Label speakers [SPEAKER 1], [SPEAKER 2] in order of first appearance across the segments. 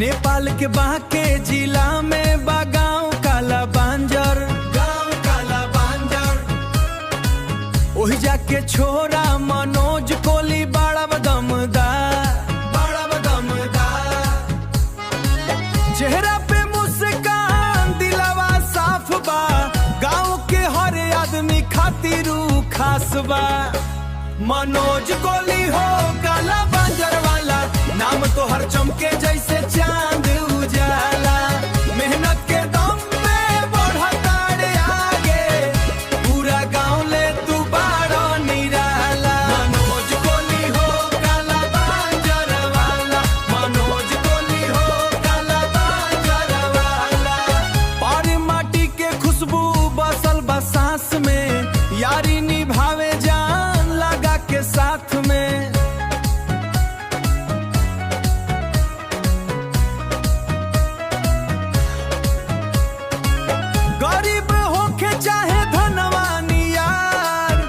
[SPEAKER 1] नेपाल के बांके जिला में बा गाँव काला बांजर, गाँव काला बांजर। ओही जाके छोरा मनोज कोली बड़ा बदमदार, बड़ा बदमदार। चेहरा पे मुस्कान दिलावा साफ बा, गाँव के हर आदमी खातिर खास बा। मनोज कोली हो काला बांजर वाला, नाम तो हर चमके जैसे चांद उजाला। मेहनत के दम पे बढ़ता रे आगे, पूरा गांव ले तू बाड़ा निराला। मनोज कोली हो काला बांजर वाला, मनोज कोली हो काला बांजर वाला। पारी माटी के खुशबू बसल बा सांस में, यारी निभावे जान लगा के साथ में। गरीब होके चाहे धनवानी यार,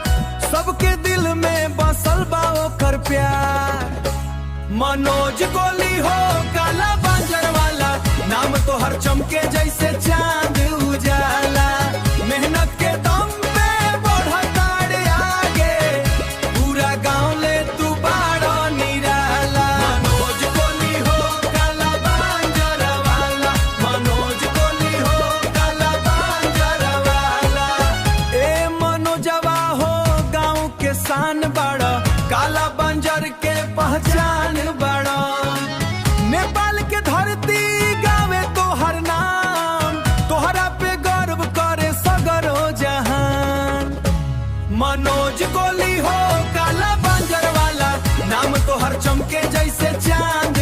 [SPEAKER 1] सबके दिल में बसल बा ओकर प्यार। मनोज कोली हो काला बांजर वाला, नाम तो हर चमके जैसे चांद उजाला। मेहनत के दम पे बढ़ता रे आगे, पूरा गांव ले तू बाड़ा निराला। मनोज कोली हो काला बांजर वाला, मनोज कोली हो काला बांजर वाला। ए मनोजवा हो गांव के शान बड़ा, काला बांजर के पहचान बड़ा। नेपाल के धरती गावे तो हर नाम, तोहरा पे गर्व करे सगरो जहान। मनोज कोली हो काला बांजर वाला, नाम तो हर चमके जैसे चांद